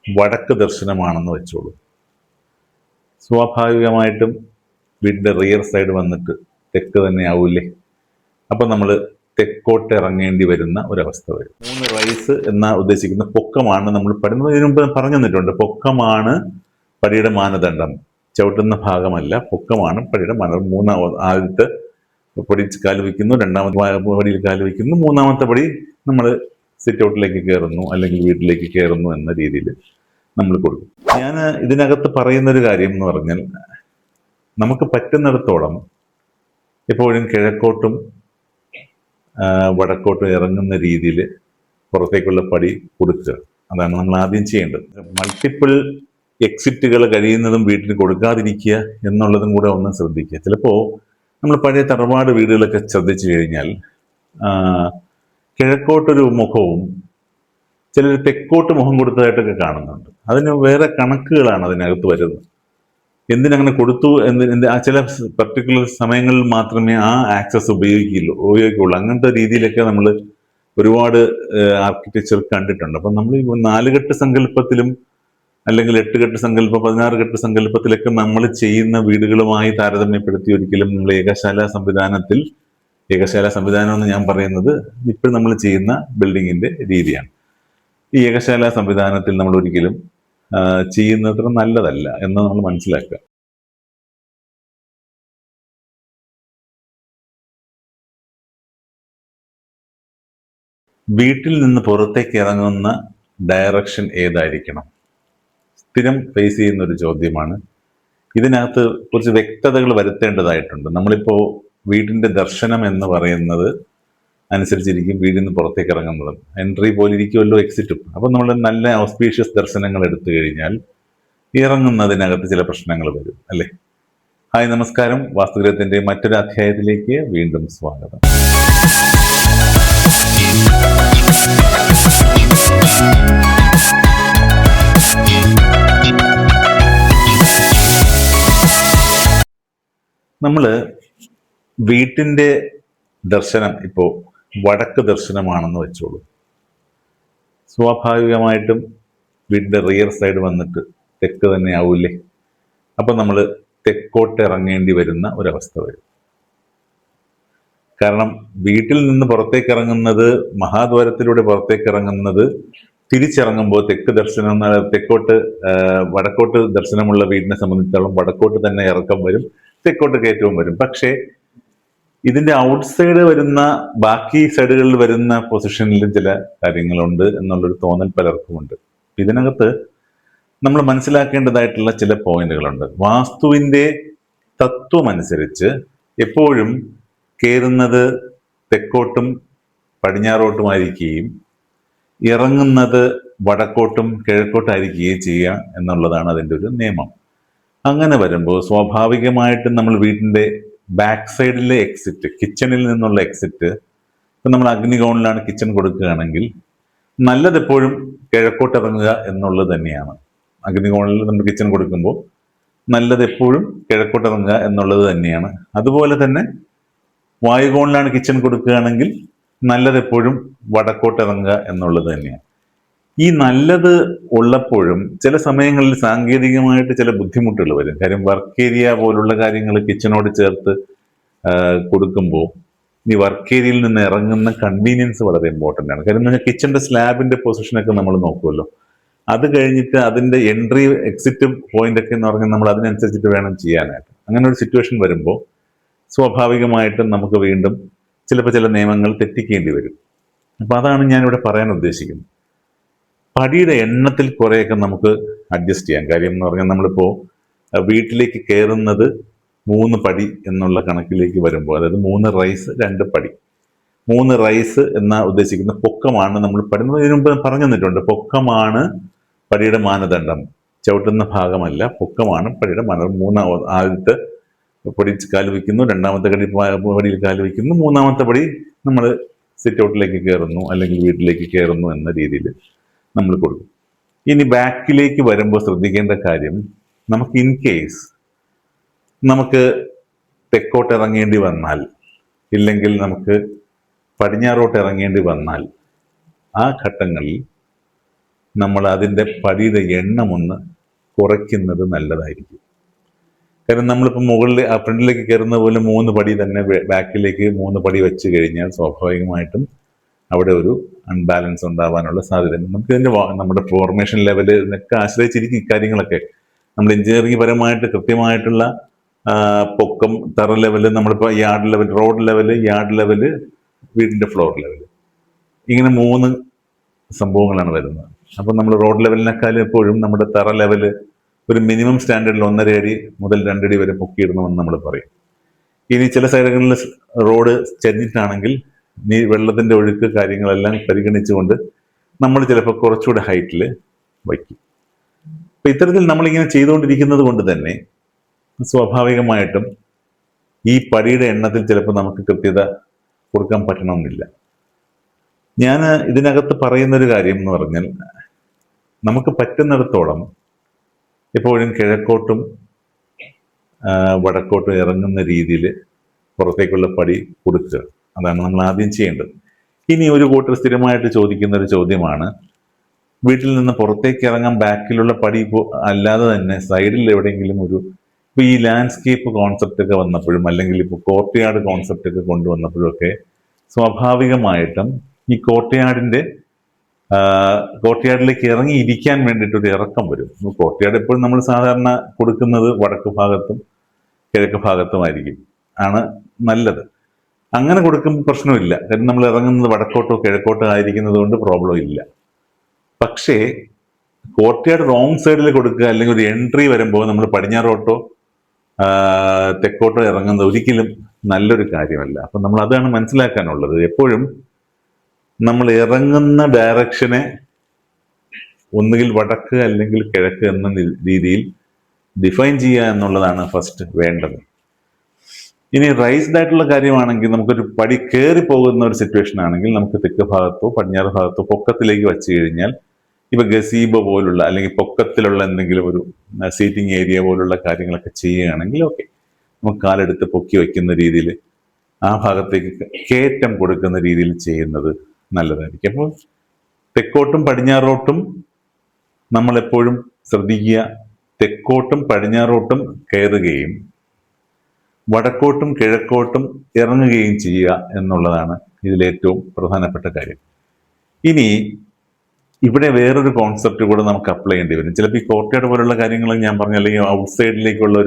വടക്ക് ദർശനമാണെന്ന് വെച്ചോളൂ. സ്വാഭാവികമായിട്ടും വീടിൻ്റെ റിയർ സൈഡ് വന്നിട്ട് തെക്ക് തന്നെ ആവൂലേ. അപ്പം നമ്മൾ തെക്കോട്ട് ഇറങ്ങേണ്ടി വരുന്ന ഒരവസ്ഥ വരും. 3 റൈസ് എന്ന ഉദ്ദേശിക്കുന്ന പൊക്കമാണ് നമ്മൾ ഇതിനു മുമ്പ് പറഞ്ഞു തന്നിട്ടുണ്ട്. പൊക്കമാണ് പടിയുടെ മാനദണ്ഡം, ചവിട്ടുന്ന ഭാഗമല്ല. പൊക്കമാണ് പടിയുടെ മാനദണ്ഡം. ആദ്യത്തെ പടി കാല് വയ്ക്കുന്നു, രണ്ടാമത്തെ പടിയിൽ കാല് വയ്ക്കുന്നു, മൂന്നാമത്തെ പടി നമ്മൾ സിറ്റ് ഔട്ടിലേക്ക് കയറുന്നു അല്ലെങ്കിൽ വീട്ടിലേക്ക് കയറുന്നു എന്ന രീതിയിൽ നമ്മൾ കൊടുക്കും. ഞാൻ ഇതിനകത്ത് പറയുന്നൊരു കാര്യം എന്ന് പറഞ്ഞാൽ, നമുക്ക് പറ്റുന്നിടത്തോളം എപ്പോഴും കിഴക്കോട്ടും വടക്കോട്ടും ഇറങ്ങുന്ന രീതിയിൽ പുറത്തേക്കുള്ള പടി കൊടുക്കുക. അതാണ് നമ്മൾ ആദ്യം ചെയ്യേണ്ടത്. മൾട്ടിപ്പിൾ എക്സിറ്റുകൾ കഴിയുന്നതും വീട്ടിൽ കൊടുക്കാതിരിക്കുക എന്നുള്ളതും കൂടെ ഒന്ന് ശ്രദ്ധിക്കുക. ചിലപ്പോൾ നമ്മൾ പഴയ തറവാട് വീടുകളൊക്കെ ശ്രദ്ധിച്ചു കഴിഞ്ഞാൽ കിഴക്കോട്ടൊരു മുഖവും ചിലർ തെക്കോട്ട് മുഖം കൊടുത്തതായിട്ടൊക്കെ കാണുന്നുണ്ട്. അതിന് വേറെ കണക്കുകളാണ് അതിനകത്ത് വരുന്നത്. എന്തിനങ്ങനെ കൊടുത്തു എന്ന് ചില പർട്ടിക്കുലർ സമയങ്ങളിൽ മാത്രമേ ആ ആക്സസ് ഉപയോഗിക്കുള്ളൂ. അങ്ങനത്തെ രീതിയിലൊക്കെ നമ്മൾ ഒരുപാട് ആർക്കിടെക്ചർ കണ്ടിട്ടുണ്ട്. അപ്പം നമ്മൾ ഈ 4 കെട്ട് സങ്കല്പത്തിലും അല്ലെങ്കിൽ 8 കെട്ട് സങ്കല്പം, 16 കെട്ട് സങ്കല്പത്തിലൊക്കെ നമ്മൾ ചെയ്യുന്ന വീടുകളുമായി താരതമ്യപ്പെടുത്തി ഒരിക്കലും നമ്മൾ ഏകശാല സംവിധാനം എന്ന് ഞാൻ പറയുന്നത് ഇപ്പോൾ നമ്മൾ ചെയ്യുന്ന ബിൽഡിങ്ങിന്റെ രീതിയാണ്. ഈ ഏകശാല സംവിധാനത്തിൽ നമ്മൾ ഒരിക്കലും ചെയ്യുന്നത്ര നല്ലതല്ല എന്ന് നമ്മൾ മനസ്സിലാക്കുക. വീട്ടിൽ നിന്ന് പുറത്തേക്ക് ഇറങ്ങുന്ന ഡയറക്ഷൻ ഏതായിരിക്കണം? സ്ഥിരം ഫേസ് ചെയ്യുന്ന ഒരു ചോദ്യമാണ്. ഇതിനകത്ത് കുറച്ച് വ്യക്തതകൾ വരുത്തേണ്ടതായിട്ടുണ്ട്. നമ്മളിപ്പോൾ വീടിന്റെ ദർശനം എന്ന് പറയുന്നത് അനുസരിച്ചിരിക്കും വീടിൽ നിന്ന് പുറത്തേക്ക് ഇറങ്ങുന്നതും. എൻട്രി പോലെ ഇരിക്കുമല്ലോ എക്സിറ്റും. അപ്പം നമ്മൾ നല്ല ഓസ്പീഷ്യസ് ദർശനങ്ങൾ എടുത്തു കഴിഞ്ഞാൽ ഇറങ്ങുന്നതിനകത്ത് ചില പ്രശ്നങ്ങൾ വരും, അല്ലേ? ഹായ്, നമസ്കാരം. വാസ്തുഗ്രഹത്തിന്റെ മറ്റൊരു അധ്യായത്തിലേക്ക് വീണ്ടും സ്വാഗതം. നമ്മൾ വീട്ടിന്റെ ദർശനം ഇപ്പോൾ വടക്ക് ദർശനമാണെന്ന് വെച്ചോളൂ. സ്വാഭാവികമായിട്ടും വീടിന്റെ റിയർ സൈഡ് വന്നിട്ട് തെക്ക് തന്നെ ആവൂലേ. അപ്പം നമ്മൾ തെക്കോട്ട് ഇറങ്ങേണ്ടി വരുന്ന ഒരവസ്ഥ വരും. കാരണം വീട്ടിൽ നിന്ന് പുറത്തേക്ക് ഇറങ്ങുന്നത്, മഹാദ്വാരത്തിലൂടെ പുറത്തേക്ക് ഇറങ്ങുന്നത്, തിരിച്ചിറങ്ങുമ്പോൾ വടക്കോട്ട് ദർശനമുള്ള വീടിനെ സംബന്ധിച്ചിടത്തോളം വടക്കോട്ട് തന്നെ ഇറക്കം വരും, തെക്കോട്ട് കയറ്റവും വരും. പക്ഷേ ഇതിന്റെ ഔട്ട്സൈഡ് വരുന്ന ബാക്കി സൈഡുകളിൽ വരുന്ന പൊസിഷനിലും ചില കാര്യങ്ങളുണ്ട് എന്നുള്ളൊരു തോന്നൽ പലർക്കുമുണ്ട്. ഇതിനകത്ത് നമ്മൾ മനസ്സിലാക്കേണ്ടതായിട്ടുള്ള ചില പോയിന്റുകളുണ്ട്. വാസ്തുവിന്റെ തത്വം അനുസരിച്ച് എപ്പോഴും കയറുന്നത് തെക്കോട്ടും പടിഞ്ഞാറോട്ടുമായിരിക്കുകയും ഇറങ്ങുന്നത് വടക്കോട്ടും കിഴക്കോട്ടായിരിക്കുകയും ചെയ്യുക എന്നുള്ളതാണ് അതിൻ്റെ ഒരു നിയമം. അങ്ങനെ വരുമ്പോൾ സ്വാഭാവികമായിട്ടും നമ്മൾ വീടിന്റെ ബാക്ക് സൈഡിലെ എക്സിറ്റ്, കിച്ചണിൽ നിന്നുള്ള എക്സിറ്റ്, ഇപ്പം നമ്മൾ അഗ്നികോണിലാണ് കിച്ചൺ കൊടുക്കുകയാണെങ്കിൽ നല്ലത് എപ്പോഴും കിഴക്കോട്ട് ഇറങ്ങുക എന്നുള്ളത് തന്നെയാണ്. അഗ്നികോണിൽ നമ്മൾ കിച്ചൺ കൊടുക്കുമ്പോൾ നല്ലത് എപ്പോഴും കിഴക്കോട്ട് ഇറങ്ങുക എന്നുള്ളത് തന്നെയാണ്. അതുപോലെ തന്നെ വായുകോണിലാണ് കിച്ചൺ കൊടുക്കുകയാണെങ്കിൽ നല്ലത് എപ്പോഴും വടക്കോട്ട് ഇറങ്ങുക എന്നുള്ളത് തന്നെയാണ്. ഈ നല്ലത് ഉള്ളപ്പോഴും ചില സമയങ്ങളിൽ സാങ്കേതികമായിട്ട് ചില ബുദ്ധിമുട്ടുകൾ വരും. കാര്യം വർക്ക് ഏരിയ പോലുള്ള കാര്യങ്ങൾ കിച്ചണോട് ചേർത്ത് കൊടുക്കുമ്പോൾ ഈ വർക്ക് ഏരിയയിൽ നിന്ന് ഇറങ്ങുന്ന കൺവീനിയൻസ് വളരെ ഇമ്പോർട്ടൻ്റ് ആണ്. കാര്യം എന്ന് പറഞ്ഞാൽ കിച്ചന്റെ സ്ലാബിന്റെ പൊസിഷനൊക്കെ നമ്മൾ നോക്കുമല്ലോ. അത് കഴിഞ്ഞിട്ട് അതിന്റെ എൻട്രി എക്സിറ്റ് പോയിന്റ് ഒക്കെ എന്ന് പറഞ്ഞാൽ നമ്മൾ അതിനനുസരിച്ചിട്ട് വേണം ചെയ്യാനായിട്ട്. അങ്ങനെ ഒരു സിറ്റുവേഷൻ വരുമ്പോൾ സ്വാഭാവികമായിട്ടും നമുക്ക് വീണ്ടും ചിലപ്പോൾ ചില നിയമങ്ങൾ തെറ്റിക്കേണ്ടി വരും. അപ്പം അതാണ് ഞാനിവിടെ പറയാൻ ഉദ്ദേശിക്കുന്നത്. പടിയുടെ എണ്ണത്തിൽ കുറേയൊക്കെ നമുക്ക് അഡ്ജസ്റ്റ് ചെയ്യാം. കാര്യം എന്ന് പറഞ്ഞാൽ നമ്മളിപ്പോൾ വീട്ടിലേക്ക് കയറുന്നത് 3 പടി എന്നുള്ള കണക്കിലേക്ക് വരുമ്പോൾ, അതായത് 3 റൈസ് 2 പടി, 3 റൈസ് എന്ന ഉദ്ദേശിക്കുന്ന പൊക്കമാണ് നമ്മൾ ഇതിനു മുമ്പ് പറഞ്ഞു തന്നിട്ടുണ്ട്. പൊക്കമാണ് പടിയുടെ മാനദണ്ഡം, ചവിട്ടുന്ന ഭാഗമല്ല. പൊക്കമാണ് പടിയുടെ മാനദണ്ഡം. ആദ്യത്തെ പടി കാല് വയ്ക്കുന്നു, രണ്ടാമത്തെ പടിയിൽ കാല് വയ്ക്കുന്നു, മൂന്നാമത്തെ പടി നമ്മൾ സിറ്റ് ഔട്ടിലേക്ക് കയറുന്നു അല്ലെങ്കിൽ വീട്ടിലേക്ക് കയറുന്നു എന്ന രീതിയിൽ നമ്മൾ കൊടുക്കും. ഇനി ബാക്കിലേക്ക് വരുമ്പോൾ ശ്രദ്ധിക്കേണ്ട കാര്യം, നമുക്ക് ഇൻ കേസ് നമുക്ക് തെക്കോട്ട് ഇറങ്ങേണ്ടി വന്നാൽ, ഇല്ലെങ്കിൽ നമുക്ക് പടിഞ്ഞാറോട്ട് ഇറങ്ങേണ്ടി വന്നാൽ, ആ ഘട്ടങ്ങളിൽ നമ്മൾ അതിൻ്റെ പടിയുടെ എണ്ണം ഒന്ന് കുറയ്ക്കുന്നത് നല്ലതായിരിക്കും. കാരണം നമ്മളിപ്പോൾ മുകളിൽ ഫ്രണ്ടിലേക്ക് കയറുന്ന പോലെ 3 പടി തന്നെ ബാക്കിലേക്ക് 3 പടി വെച്ച് കഴിഞ്ഞാൽ സ്വാഭാവികമായിട്ടും അവിടെ ഒരു അൺബാലൻസ് ഉണ്ടാവാനുള്ള സാധ്യത. നമുക്കിതിൻ്റെ നമ്മുടെ ഫോർമേഷൻ ലെവലിനൊക്കെ ആശ്രയിച്ചിരിക്കും ഇക്കാര്യങ്ങളൊക്കെ. നമ്മൾ എഞ്ചിനീയറിംഗ് പരമായിട്ട് കൃത്യമായിട്ടുള്ള പൊക്കം, തറ ലെവല്, നമ്മളിപ്പോൾ yard level, road level, yard level, വീടിൻ്റെ ഫ്ലോർ ലെവല്, ഇങ്ങനെ 3 സംഭവങ്ങളാണ് വരുന്നത്. അപ്പം നമ്മൾ റോഡ് ലെവലിനേക്കാളും എപ്പോഴും നമ്മുടെ തറ ലെവല് ഒരു മിനിമം സ്റ്റാൻഡേർഡിൽ 1.5 അടി മുതൽ 2 അടി വരെ പൊക്കിയിടണമെന്ന് നമ്മൾ പറയും. ഇനി ചില സൈഡുകളിൽ റോഡ് ചരിഞ്ഞിട്ടാണെങ്കിൽ വെള്ളത്തിന്റെ ഒഴുക്ക് കാര്യങ്ങളെല്ലാം പരിഗണിച്ചുകൊണ്ട് നമ്മൾ ചിലപ്പോൾ കുറച്ചുകൂടെ ഹൈറ്റിൽ വയ്ക്കും. അപ്പൊ ഇത്തരത്തിൽ നമ്മളിങ്ങനെ ചെയ്തുകൊണ്ടിരിക്കുന്നത് കൊണ്ട് തന്നെ സ്വാഭാവികമായിട്ടും ഈ പടിയുടെ എണ്ണത്തിൽ ചിലപ്പോൾ നമുക്ക് കൃത്യത കൊടുക്കാൻ പറ്റണമെന്നില്ല. ഞാൻ ഇതിനകത്ത് പറയുന്നൊരു കാര്യം എന്ന് പറഞ്ഞാൽ, നമുക്ക് പറ്റുന്നിടത്തോളം എപ്പോഴും കിഴക്കോട്ടും വടക്കോട്ടും ഇറങ്ങുന്ന രീതിയിൽ പുറത്തേക്കുള്ള പടി കൊടുക്കുക. അതാണ് നമ്മൾ ആദ്യം ചെയ്യേണ്ടത്. ഇനി ഒരു കൂട്ടർ സ്ഥിരമായിട്ട് ചോദിക്കുന്ന ഒരു ചോദ്യമാണ്, വീട്ടിൽ നിന്ന് പുറത്തേക്ക് ഇറങ്ങാൻ ബാക്കിലുള്ള പടി അല്ലാതെ തന്നെ സൈഡിൽ എവിടെയെങ്കിലും ഇപ്പോൾ ഈ ലാൻഡ്സ്കേപ്പ് കോൺസെപ്റ്റ് ഒക്കെ വന്നപ്പോഴും, അല്ലെങ്കിൽ ഇപ്പോൾ കോർട്ട്യാർഡ് കോൺസെപ്റ്റ് ഒക്കെ കൊണ്ടുവന്നപ്പോഴും ഒക്കെ സ്വാഭാവികമായിട്ടും ഈ കോർട്ട്യാർഡിലേക്ക് ഇറങ്ങി ഇരിക്കാൻ വേണ്ടിയിട്ടൊരു ഇറക്കം വരും. കോർട്ട്യാർഡ് എപ്പോഴും നമ്മൾ സാധാരണ കൊടുക്കുന്നത് വടക്ക് ഭാഗത്തും കിഴക്ക് ഭാഗത്തുമായിരിക്കും, ആണ് നല്ലത്. അങ്ങനെ കൊടുക്കുമ്പോൾ പ്രശ്നമില്ല, കാരണം നമ്മൾ ഇറങ്ങുന്നത് വടക്കോട്ടോ കിഴക്കോട്ടോ ആയിരിക്കുന്നത് കൊണ്ട് പ്രോബ്ലം ഇല്ല. പക്ഷേ കോർട്ട്യാർഡ് റോങ് സൈഡിൽ കൊടുക്കുക, അല്ലെങ്കിൽ ഒരു എൻട്രി വരുമ്പോൾ നമ്മൾ പടിഞ്ഞാറോട്ടോ തെക്കോട്ടോ ഇറങ്ങുന്നത് ഒരിക്കലും നല്ലൊരു കാര്യമല്ല. അപ്പം നമ്മൾ അതാണ് മനസ്സിലാക്കാനുള്ളത്. എപ്പോഴും നമ്മൾ ഇറങ്ങുന്ന ഡയറക്ഷനെ ഒന്നുകിൽ വടക്ക് അല്ലെങ്കിൽ കിഴക്ക് എന്ന രീതിയിൽ ഡിഫൈൻ ചെയ്യുക എന്നുള്ളതാണ് ഫസ്റ്റ് വേണ്ടത്. ഇനി റൈസ്ഡ് ആയിട്ടുള്ള കാര്യമാണെങ്കിൽ, നമുക്കൊരു പടി കയറി പോകുന്ന ഒരു സിറ്റുവേഷൻ ആണെങ്കിൽ നമുക്ക് തെക്ക് ഭാഗത്തോ പടിഞ്ഞാറ് ഭാഗത്തോ പൊക്കത്തിലേക്ക് വെച്ച് കഴിഞ്ഞാൽ, ഇപ്പൊ ഗസീബോ പോലുള്ള അല്ലെങ്കിൽ പൊക്കത്തിലുള്ള എന്തെങ്കിലും ഒരു സീറ്റിംഗ് ഏരിയ പോലുള്ള കാര്യങ്ങളൊക്കെ ചെയ്യുകയാണെങ്കിൽ ഓക്കെ, നമുക്ക് കാലെടുത്ത് പൊക്കി വയ്ക്കുന്ന രീതിയിൽ ആ ഭാഗത്തേക്ക് കയറ്റം കൊടുക്കുന്ന രീതിയിൽ ചെയ്യുന്നത് നല്ലതായിരിക്കും. അപ്പോൾ തെക്കോട്ടും പടിഞ്ഞാറോട്ടും നമ്മളെപ്പോഴും ശ്രദ്ധിക്കുക, തെക്കോട്ടും പടിഞ്ഞാറോട്ടും കയറുകയും വടക്കോട്ടും കിഴക്കോട്ടും ഇറങ്ങുകയും ചെയ്യുക എന്നുള്ളതാണ് ഇതിലേറ്റവും പ്രധാനപ്പെട്ട കാര്യം. ഇനി ഇവിടെ വേറൊരു കോൺസെപ്റ്റ് കൂടെ നമുക്ക് അപ്ലൈ ചെയ്യേണ്ടി വരും. ചിലപ്പോൾ ഈ കോർട്ട്യാർഡ് പോലുള്ള കാര്യങ്ങൾ ഞാൻ പറഞ്ഞ, അല്ലെങ്കിൽ ഔട്ട് സൈഡിലേക്കുള്ള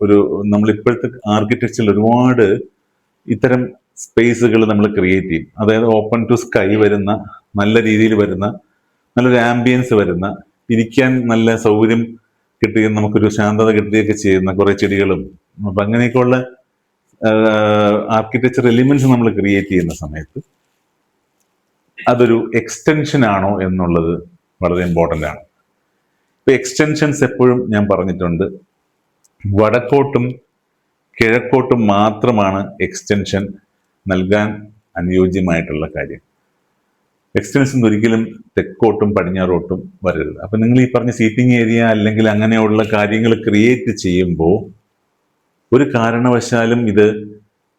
ഒരു നമ്മളിപ്പോഴത്തെ ആർക്കിടെക്ചറിൽ ഒരുപാട് ഇത്തരം സ്പേസുകൾ നമ്മൾ ക്രിയേറ്റ് ചെയ്യും. അതായത് ഓപ്പൺ ടു സ്കൈ വരുന്ന, നല്ല രീതിയിൽ വരുന്ന, നല്ലൊരു ആംബിയൻസ് വരുന്ന, ഇരിക്കാൻ നല്ല സൗകര്യം കിട്ടുകയും നമുക്കൊരു ശാന്തത കിട്ടുകയൊക്കെ ചെയ്യുന്ന കുറേ ചെടികളും, അപ്പം അങ്ങനെയൊക്കെയുള്ള ആർക്കിടെക്ചർ എലിമെന്റ്സ് നമ്മൾ ക്രിയേറ്റ് ചെയ്യുന്ന സമയത്ത് അതൊരു എക്സ്റ്റൻഷൻ ആണോ എന്നുള്ളത് വളരെ ഇമ്പോർട്ടൻ്റ് ആണ്. ഇപ്പൊ എക്സ്റ്റൻഷൻസ് എപ്പോഴും ഞാൻ പറഞ്ഞിട്ടുണ്ട്, വടക്കോട്ടും കിഴക്കോട്ടും മാത്രമാണ് എക്സ്റ്റൻഷൻ നൽകാൻ അനുയോജ്യമായിട്ടുള്ള കാര്യം. എക്സ്റ്റൻഷൻ ഒരിക്കലും തെക്കോട്ടും പടിഞ്ഞാറോട്ടും വരരുത്. അപ്പൊ നിങ്ങൾ ഈ പറഞ്ഞ സീറ്റിംഗ് ഏരിയ അല്ലെങ്കിൽ അങ്ങനെയുള്ള കാര്യങ്ങൾ ക്രിയേറ്റ് ചെയ്യുമ്പോൾ ഒരു കാരണവശാലും ഇത്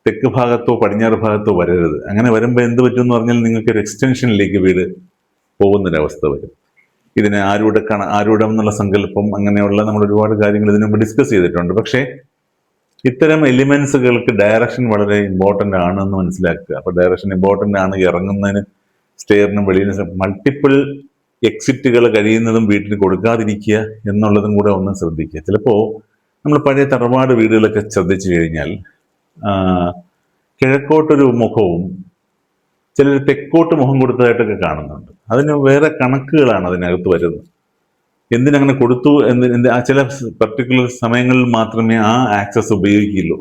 തെക്ക് ഭാഗത്തോ പടിഞ്ഞാറ് ഭാഗത്തോ വരരുത്. അങ്ങനെ വരുമ്പോൾ എന്ത് പറ്റും എന്ന് പറഞ്ഞാൽ, നിങ്ങൾക്ക് ഒരു എക്സ്റ്റൻഷനിലേക്ക് വീട് പോകുന്നൊരവസ്ഥ വരും. ഇതിനെ ആരൂഢം എന്നുള്ള സങ്കല്പം, അങ്ങനെയുള്ള നമ്മൾ ഒരുപാട് കാര്യങ്ങൾ ഇതിനു മുമ്പ് ഡിസ്കസ് ചെയ്തിട്ടുണ്ട്. പക്ഷേ ഇത്തരം എലിമെന്റ്സുകൾക്ക് ഡയറക്ഷൻ വളരെ ഇമ്പോർട്ടൻ്റ് ആണെന്ന് മനസ്സിലാക്കുക. അപ്പോൾ ഡയറക്ഷൻ ഇമ്പോർട്ടൻ്റ് ആണ്. ഇറങ്ങുന്നതിന് സ്റ്റെയറിനും വെളിയിൽ മൾട്ടിപ്പിൾ എക്സിറ്റുകൾ കഴിയുന്നതും വീട്ടിൽ കൊടുക്കാതിരിക്കുക എന്നുള്ളതും കൂടെ ഒന്ന് ശ്രദ്ധിക്കുക. ചിലപ്പോൾ നമ്മൾ പഴയ തറവാട് വീടുകളൊക്കെ ശ്രദ്ധിച്ചു കഴിഞ്ഞാൽ കിഴക്കോട്ടൊരു മുഖവും ചിലർ തെക്കോട്ട് മുഖം കൊടുത്തതായിട്ടൊക്കെ കാണുന്നുണ്ട്. അതിന് വേറെ കണക്കുകളാണ് അതിനകത്ത് വരുന്നത്. എന്തിനങ്ങനെ കൊടുത്തു എന്ന് ചില പർട്ടിക്കുലർ സമയങ്ങളിൽ മാത്രമേ ആ ആക്സസ് ഉപയോഗിക്കുള്ളൂ.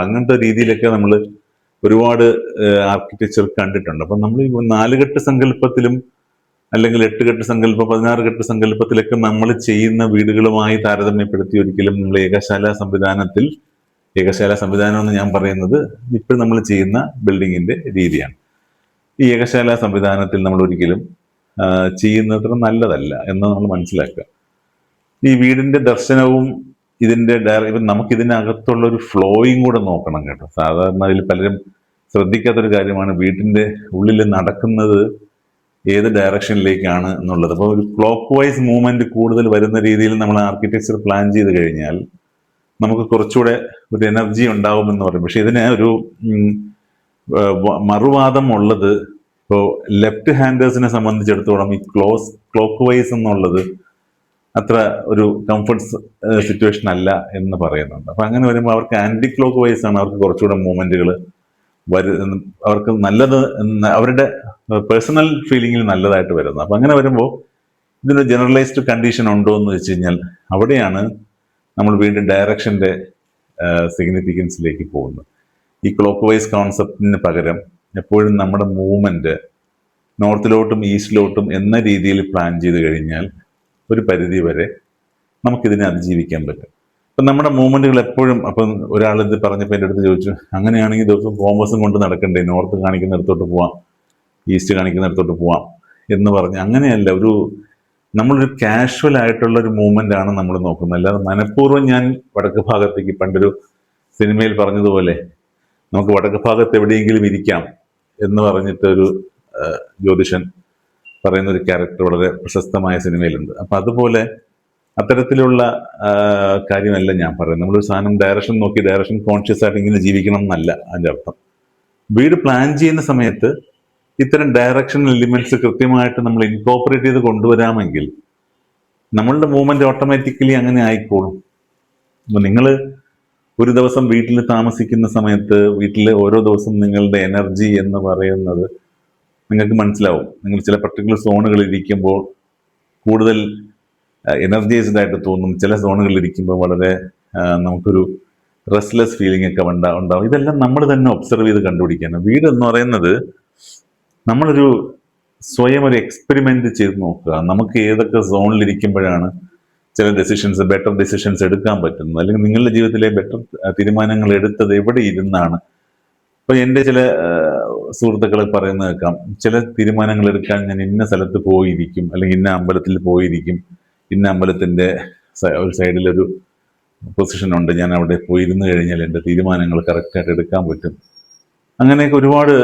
അങ്ങനത്തെ രീതിയിലൊക്കെ നമ്മൾ ഒരുപാട് ആർക്കിടെക്ചർ കണ്ടിട്ടുണ്ട്. അപ്പം നമ്മൾ ഈ 4 കെട്ട് സങ്കല്പത്തിലും അല്ലെങ്കിൽ 8 കെട്ട് സങ്കല്പം, 16 കെട്ട് സങ്കല്പത്തിലൊക്കെ നമ്മൾ ചെയ്യുന്ന വീടുകളുമായി താരതമ്യപ്പെടുത്തി ഒരിക്കലും നമ്മൾ ഏകശാല സംവിധാനം എന്ന് ഞാൻ പറയുന്നത് ഇപ്പോൾ നമ്മൾ ചെയ്യുന്ന ബിൽഡിങ്ങിന്റെ രീതിയാണ്. ഈ ഏകശാല സംവിധാനത്തിൽ നമ്മൾ ഒരിക്കലും ചെയ്യുന്നത്ര നല്ലതല്ല എന്ന് നമ്മൾ മനസ്സിലാക്കുക. ഈ വീടിന്റെ ദർശനവും ഇതിന്റെ നമുക്ക് ഇതിനകത്തുള്ള ഒരു ഫ്ലോയും കൂടെ നോക്കണം കേട്ടോ. സാധാരണ അതിൽ പലരും ശ്രദ്ധിക്കാത്തൊരു കാര്യമാണ്, വീട്ടിന്റെ ഉള്ളിൽ നടക്കുന്നത് ഏത് ഡയറക്ഷനിലേക്കാണ് എന്നുള്ളത്. അപ്പോൾ ഒരു ക്ലോക്ക് വൈസ് മൂവ്മെന്റ് കൂടുതൽ വരുന്ന രീതിയിൽ നമ്മൾ ആർക്കിടെക്ചർ പ്ലാൻ ചെയ്ത് കഴിഞ്ഞാൽ നമുക്ക് കുറച്ചുകൂടെ ഒരു എനർജി ഉണ്ടാവുമെന്ന് പറയും. പക്ഷെ ഇതിന് ഒരു മറുവാദം ഉള്ളത്, ഇപ്പോൾ ലെഫ്റ്റ് ഹാൻഡേഴ്സിനെ സംബന്ധിച്ചിടത്തോളം ഈ ക്ലോക്ക് വൈസ് എന്നുള്ളത് അത്ര ഒരു കംഫർട്ട് സിറ്റുവേഷൻ അല്ല എന്ന് പറയുന്നുണ്ട്. അപ്പൊ അങ്ങനെ വരുമ്പോൾ അവർക്ക് ആന്റി ക്ലോക്ക് വൈസ് ആണ് അവർക്ക് കുറച്ചുകൂടെ മൂവ്മെന്റുകൾ അവർക്ക് നല്ലത്, അവരുടെ പേഴ്സണൽ ഫീലിംഗിൽ നല്ലതായിട്ട് വരുന്നത്. അപ്പൊ അങ്ങനെ വരുമ്പോൾ ഇതിന് ജനറലൈസ്ഡ് കണ്ടീഷൻ ഉണ്ടോ എന്ന് വെച്ച് കഴിഞ്ഞാൽ അവിടെയാണ് നമ്മൾ വീണ്ടും ഡയറക്ഷന്റെ സിഗ്നിഫിക്കൻസിലേക്ക് പോകുന്നത്. ഈ ക്ലോക്ക് വൈസ് കോൺസെപ്റ്റിന് പകരം എപ്പോഴും നമ്മുടെ മൂവ്മെന്റ് നോർത്തിലോട്ടും ഈസ്റ്റിലോട്ടും എന്ന രീതിയിൽ പ്ലാൻ ചെയ്ത് കഴിഞ്ഞാൽ ഒരു പരിധി വരെ നമുക്കിതിനെ അതിജീവിക്കാൻ പറ്റും. അപ്പം നമ്മുടെ മൂവ്മെന്റുകൾ എപ്പോഴും, അപ്പം ഒരാളിത് പറഞ്ഞപ്പോൾ എൻ്റെ അടുത്ത് ചോദിച്ചു, അങ്ങനെയാണെങ്കിൽ ദിവസം കോമ്പസും കൊണ്ട് നടക്കണ്ടേ, നോർത്ത് കാണിക്കുന്നിടത്തോട്ട് പോവാം, ഈസ്റ്റ് കാണിക്കുന്നിടത്തോട്ട് പോവാം എന്ന് പറഞ്ഞ്. അങ്ങനെയല്ല, നമ്മളൊരു കാഷ്വൽ ആയിട്ടുള്ള ഒരു മൂവ്മെന്റ് ആണ് നമ്മൾ നോക്കുന്നത്. അല്ലാതെ മനഃപൂർവ്വം ഞാൻ വടക്ക് ഭാഗത്തേക്ക്, പണ്ടൊരു സിനിമയിൽ പറഞ്ഞതുപോലെ നമുക്ക് വടക്ക് ഭാഗത്ത് എവിടെയെങ്കിലും ഇരിക്കാം എന്ന് പറഞ്ഞിട്ട് ഒരു ജ്യോതിഷൻ പറയുന്ന ഒരു ക്യാരക്ടർ വളരെ പ്രശസ്തമായ സിനിമയിലുണ്ട്. അപ്പൊ അതുപോലെ അത്തരത്തിലുള്ള കാര്യമല്ല ഞാൻ പറയുന്നത്. നമ്മളൊരു സാധനം ഡയറക്ഷൻ നോക്കി ഡയറക്ഷൻ കോൺഷ്യസ് ആയിട്ട് ഇങ്ങനെ ജീവിക്കണം എന്നല്ല അതിൻ്റെ അർത്ഥം. വീട് പ്ലാൻ ചെയ്യുന്ന സമയത്ത് ഇത്തരം ഡയറക്ഷൻ എലിമെന്റ്സ് കൃത്യമായിട്ട് നമ്മൾ ഇൻകോപ്പറേറ്റ് ചെയ്ത് കൊണ്ടുവരാമെങ്കിൽ നമ്മളുടെ മൂവ്മെന്റ് ഓട്ടോമാറ്റിക്കലി അങ്ങനെ ആയിക്കോളും. അപ്പൊ നിങ്ങൾ ഒരു ദിവസം വീട്ടിൽ താമസിക്കുന്ന സമയത്ത് വീട്ടിലെ ഓരോ ദിവസം നിങ്ങളുടെ എനർജി എന്ന് പറയുന്നത് നിങ്ങൾക്ക് മനസ്സിലാവും. നിങ്ങൾ ചില പർട്ടിക്കുലർ സോണുകളിൽ ഇരിക്കുമ്പോൾ കൂടുതൽ എനർജൈസ്ഡ് ആയിട്ട് തോന്നും, ചില സോണുകളിൽ ഇരിക്കുമ്പോൾ വളരെ നമുക്കൊരു റെസ്റ്റ്ലെസ് ഫീലിംഗ് ഒക്കെ ഉണ്ടാവും. ഇതെല്ലാം നമ്മൾ തന്നെ ഒബ്സർവ് ചെയ്ത് കണ്ടുപിടിക്കാനാണ്. വീട് എന്ന് പറയുന്നത് നമ്മളൊരു സ്വയം ഒരു എക്സ്പെരിമെന്റ് ചെയ്ത് നോക്കുക. നമുക്ക് ഏതൊക്കെ സോണിൽ ഇരിക്കുമ്പോഴാണ് ചില ബെറ്റർ ഡിസിഷൻസ് എടുക്കാൻ പറ്റുന്നത്, അല്ലെങ്കിൽ നിങ്ങളുടെ ജീവിതത്തിലെ ബെറ്റർ തീരുമാനങ്ങൾ എടുത്തത് എവിടെ ഇരുന്നാണ്. ഇപ്പൊ എൻ്റെ ചില സുഹൃത്തുക്കളെ പറയുന്നത് കേൾക്കാം, ചില തീരുമാനങ്ങൾ എടുക്കാൻ ഞാൻ ഇന്ന സ്ഥലത്ത് പോയിരിക്കും, അല്ലെങ്കിൽ ഇന്ന അമ്പലത്തിൽ പോയിരിക്കും, ഇന്ന അമ്പലത്തിന്റെ ഒരു സൈഡിലൊരു പൊസിഷൻ ഉണ്ട്, ഞാൻ അവിടെ പോയിരുന്നു കഴിഞ്ഞാൽ എൻ്റെ തീരുമാനങ്ങൾ കറക്റ്റായിട്ട് എടുക്കാൻ പറ്റും. അങ്ങനെയൊക്കെ ഒരുപാട്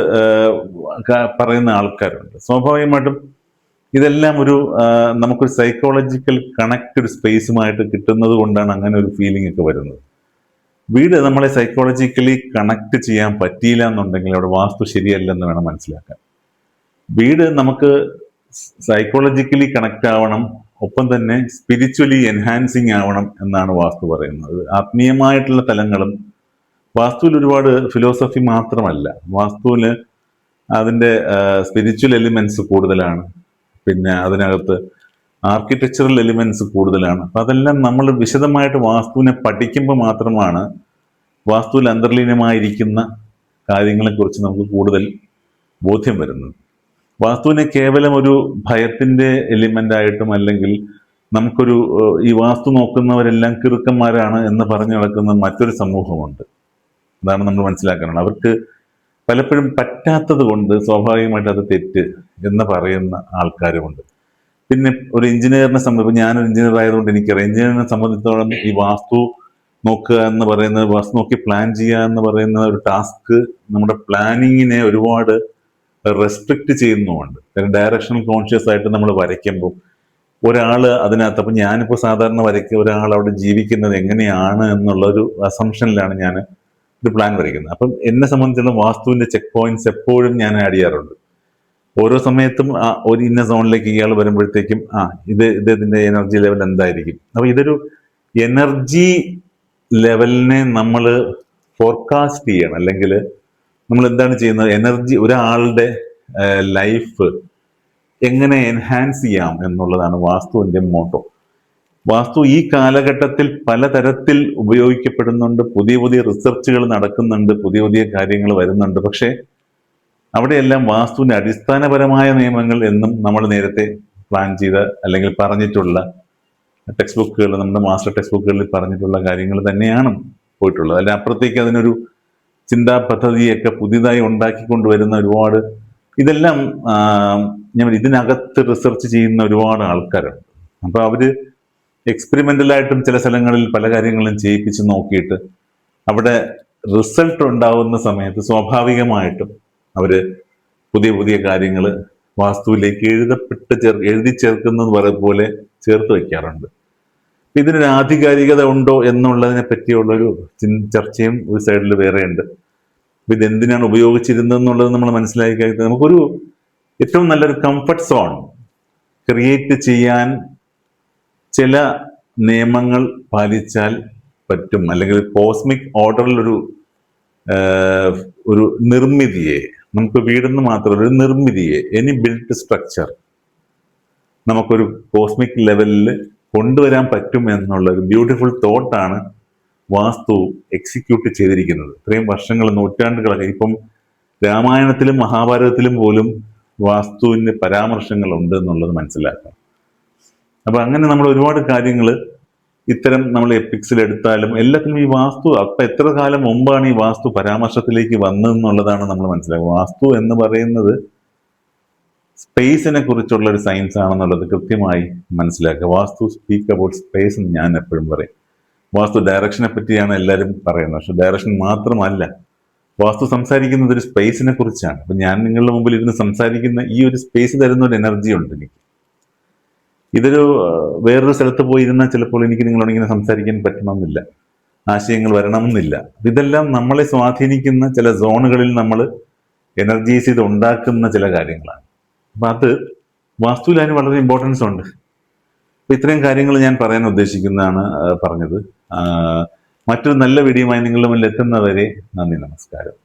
പറയുന്ന ആൾക്കാരുണ്ട്. സ്വാഭാവികമായിട്ടും ഇതെല്ലാം നമുക്കൊരു സൈക്കോളജിക്കൽ കണക്റ്റഡ് സ്പേസുമായിട്ട് കിട്ടുന്നത് കൊണ്ടാണ് അങ്ങനെ ഒരു ഫീലിംഗ് ഒക്കെ വരുന്നത്. വീട് നമ്മളെ സൈക്കോളജിക്കലി കണക്ട് ചെയ്യാൻ പറ്റിയില്ല എന്നുണ്ടെങ്കിൽ അവിടെ വാസ്തു ശരിയല്ലെന്ന് വേണം മനസ്സിലാക്കാൻ. വീട് നമുക്ക് സൈക്കോളജിക്കലി കണക്ട് ആവണം, ഒപ്പം തന്നെ സ്പിരിച്വലി എൻഹാൻസിങ് ആവണം എന്നാണ് വാസ്തു പറയുന്നത്. ആത്മീയമായിട്ടുള്ള തലങ്ങളും വാസ്തുവിൽ ഒരുപാട് ഫിലോസഫി മാത്രമല്ല, വാസ്തുവിൽ അതിൻ്റെ സ്പിരിച്വൽ എലിമെന്റ്സ് കൂടുതലാണ്, പിന്നെ അതിനകത്ത് ആർക്കിടെക്ചറൽ എലിമെന്റ്സ് കൂടുതലാണ്. അപ്പം അതെല്ലാം നമ്മൾ വിശദമായിട്ട് വാസ്തുവിനെ പഠിക്കുമ്പോൾ മാത്രമാണ് വാസ്തുവിൽ അന്തർലീനമായിരിക്കുന്ന കാര്യങ്ങളെക്കുറിച്ച് നമുക്ക് കൂടുതൽ ബോധ്യം വരുന്നത്. വാസ്തുവിനെ കേവലം ഒരു ഭയത്തിന്റെ എലിമെന്റ് ആയിട്ടും, അല്ലെങ്കിൽ നമുക്കൊരു ഈ വാസ്തു നോക്കുന്നവരെല്ലാം കിറുക്കന്മാരാണ് എന്ന് പറഞ്ഞു നടക്കുന്ന മറ്റൊരു സമൂഹമുണ്ട്. അതാണ് നമ്മൾ മനസ്സിലാക്കാനുള്ളത്. അവർക്ക് പലപ്പോഴും പറ്റാത്തത് കൊണ്ട് സ്വാഭാവികമായിട്ട് അത് തെറ്റ് എന്ന് പറയുന്ന ആൾക്കാരുമുണ്ട്. പിന്നെ ഒരു എഞ്ചിനീയറിനെ സംബന്ധിച്ച്, ഞാനൊരു എഞ്ചിനീയർ ആയതുകൊണ്ട് എനിക്കറിയാം, എഞ്ചിനീയറിനെ സംബന്ധിച്ചിടത്തോളം ഈ വാസ്തു നോക്കുക എന്ന് പറയുന്നത്, വാസ്തു നോക്കി പ്ലാൻ ചെയ്യുക എന്ന് പറയുന്ന ഒരു ടാസ്ക് നമ്മുടെ പ്ലാനിങ്ങിനെ ഒരുപാട് റെസ്ട്രിക്റ്റ് ചെയ്യുന്നുമുണ്ട്. കാരണം ഡയറക്ഷണൽ കോൺഷ്യസ് ആയിട്ട് നമ്മൾ വരയ്ക്കുമ്പോൾ ഒരാൾ അതിനകത്ത്, അപ്പം ഞാനിപ്പോൾ സാധാരണ ഒരാൾ അവിടെ ജീവിക്കുന്നത് എങ്ങനെയാണ് എന്നുള്ളൊരു അസംഷനിലാണ് ഞാൻ ഒരു പ്ലാൻ വരയ്ക്കുന്നത്. അപ്പം എന്നെ സംബന്ധിച്ചിടത്തോളം വാസ്തുവിന്റെ ചെക്ക് പോയിന്റ്സ് എപ്പോഴും ഞാൻ ആഡ് ചെയ്യാറുണ്ട്. ഓരോ സമയത്തും ഒരു ഇന്ന സോണിലേക്ക് ഇയാൾ വരുമ്പോഴത്തേക്കും ഇതിന്റെ എനർജി ലെവൽ എന്തായിരിക്കും. അപ്പൊ ഇതൊരു എനർജി ലെവലിനെ നമ്മൾ ഫോർകാസ്റ്റ് ചെയ്യണം. അല്ലെങ്കിൽ നമ്മൾ എന്താണ് ചെയ്യുന്നത്, എനർജി ഒരാളുടെ ലൈഫ് എങ്ങനെ എൻഹാൻസ് ചെയ്യാം എന്നുള്ളതാണ് വാസ്തുവിന്റെ മോട്ടോ. വാസ്തു ഈ കാലഘട്ടത്തിൽ പലതരത്തിൽ ഉപയോഗിക്കപ്പെടുന്നുണ്ട്, പുതിയ പുതിയ റിസർച്ചുകൾ നടക്കുന്നുണ്ട്, പുതിയ പുതിയ കാര്യങ്ങൾ വരുന്നുണ്ട്. പക്ഷേ അവിടെയെല്ലാം വാസ്തുവിന്റെ അടിസ്ഥാനപരമായ നിയമങ്ങൾ എന്നും നമ്മൾ നേരത്തെ പ്ലാൻ ചെയ്ത അല്ലെങ്കിൽ പറഞ്ഞിട്ടുള്ള ടെക്സ്റ്റ് ബുക്കുകൾ, നമ്മുടെ മാസ്റ്റർ ടെക്സ്റ്റ് ബുക്കുകളിൽ പറഞ്ഞിട്ടുള്ള കാര്യങ്ങൾ തന്നെയാണ് പോയിട്ടുള്ളത്. അതിന് അപ്പുറത്തേക്ക് അതിനൊരു ചിന്താ പദ്ധതിയൊക്കെ പുതിയതായി ഉണ്ടാക്കിക്കൊണ്ടുവരുന്ന ഒരുപാട്, ഇതെല്ലാം ഇതിനകത്ത് റിസർച്ച് ചെയ്യുന്ന ഒരുപാട് ആൾക്കാരുണ്ട്. അപ്പൊ അവര് എക്സ്പെരിമെന്റലായിട്ടും ചില സ്ഥലങ്ങളിൽ പല കാര്യങ്ങളും ചെയ്യിപ്പിച്ച് നോക്കിയിട്ട് അവിടെ റിസൾട്ട് ഉണ്ടാവുന്ന സമയത്ത് സ്വാഭാവികമായിട്ടും അവര് പുതിയ പുതിയ കാര്യങ്ങൾ വാസ്തുവിലേക്ക് എഴുതി ചേർക്കുന്നത് പോലെ ചേർത്ത് വയ്ക്കാറുണ്ട്. ഇതിനൊരു ആധികാരികത ഉണ്ടോ എന്നുള്ളതിനെ പറ്റിയുള്ളൊരു ചർച്ചയും ഒരു സൈഡിൽ വേറെയുണ്ട്. ഇതെന്തിനാണ് ഉപയോഗിച്ചിരുന്നത് എന്നുള്ളത് നമ്മൾ മനസ്സിലാക്കി കഴിഞ്ഞാൽ നമുക്കൊരു ഏറ്റവും നല്ലൊരു കംഫർട്ട് സോൺ ക്രിയേറ്റ് ചെയ്യാൻ ചില നിയമങ്ങൾ പാലിച്ചാൽ പറ്റും. അല്ലെങ്കിൽ കോസ്മിക് ഓർഡറിൽ ഒരു നിർമ്മിതിയെ, നമുക്ക് വീടെന്ന് മാത്രമല്ല ഒരു നിർമ്മിതിയെ, എനി ബിൽറ്റ് സ്ട്രക്ചർ നമുക്കൊരു കോസ്മിക് ലെവലിൽ കൊണ്ടുവരാൻ പറ്റും എന്നുള്ള ഒരു ബ്യൂട്ടിഫുൾ തോട്ടാണ് വാസ്തു എക്സിക്യൂട്ട് ചെയ്തിരിക്കുന്നത്. ഇത്രയും വർഷങ്ങൾ, നൂറ്റാണ്ടുകളൊക്കെ. ഇപ്പം രാമായണത്തിലും മഹാഭാരതത്തിലും പോലും വാസ്തുവിന്റെ പരാമർശങ്ങൾ ഉണ്ട് എന്നുള്ളത് മനസ്സിലാക്കാം. അപ്പൊ അങ്ങനെ നമ്മൾ ഒരുപാട് കാര്യങ്ങൾ ഇത്തരം നമ്മൾ എപ്പിക്സിൽ എടുത്താലും എല്ലാത്തിലും ഈ വാസ്തു, അപ്പൊ എത്ര കാലം മുമ്പാണ് ഈ വാസ്തു പരാമർശത്തിലേക്ക് വന്നതെന്നുള്ളതാണ് നമ്മൾ മനസ്സിലാക്കുക. വാസ്തു എന്ന് പറയുന്നത് സ്പേസിനെ കുറിച്ചുള്ള ഒരു സയൻസ് ആണെന്നുള്ളത് കൃത്യമായി മനസ്സിലാക്കുക. വാസ്തു സ്പീക്ക് അബൌട്ട് സ്പേസ് എന്ന് ഞാൻ എപ്പോഴും പറയും. വാസ്തു ഡയറക്ഷനെ പറ്റിയാണ് എല്ലാവരും പറയുന്നത്, പക്ഷെ ഡയറക്ഷൻ മാത്രമല്ല, വാസ്തു സംസാരിക്കുന്നത് ഒരു സ്പേസിനെ കുറിച്ചാണ്. അപ്പൊ ഞാൻ നിങ്ങളുടെ മുമ്പിൽ ഇരുന്ന് സംസാരിക്കുന്ന ഈ ഒരു സ്പേസ് തരുന്ന ഒരു എനർജി ഉണ്ട് എനിക്ക്. ഇതൊരു വേറൊരു സ്ഥലത്ത് പോയിരുന്നാൽ ചിലപ്പോൾ എനിക്ക് നിങ്ങളോട് ഇങ്ങനെ സംസാരിക്കാൻ പറ്റണമെന്നില്ല, ആശയങ്ങൾ വരണമെന്നില്ല. ഇതെല്ലാം നമ്മളെ സ്വാധീനിക്കുന്ന ചില സോണുകളിൽ നമ്മൾ എനർജീസ് ചെയ്ത് ഉണ്ടാക്കുന്ന ചില കാര്യങ്ങളാണ്. അപ്പൊ അത് വാസ്തുവിൽ അതിന് വളരെ ഇമ്പോർട്ടൻസ് ഉണ്ട്. അപ്പൊ ഇത്രയും കാര്യങ്ങൾ ഞാൻ പറയാൻ ഉദ്ദേശിക്കുന്നതാണ് പറഞ്ഞത്. മറ്റൊരു നല്ല വീഡിയോയുമായി നിങ്ങളുടെ മുന്നിൽ എത്തുന്നവരെ നന്ദി, നമസ്കാരം.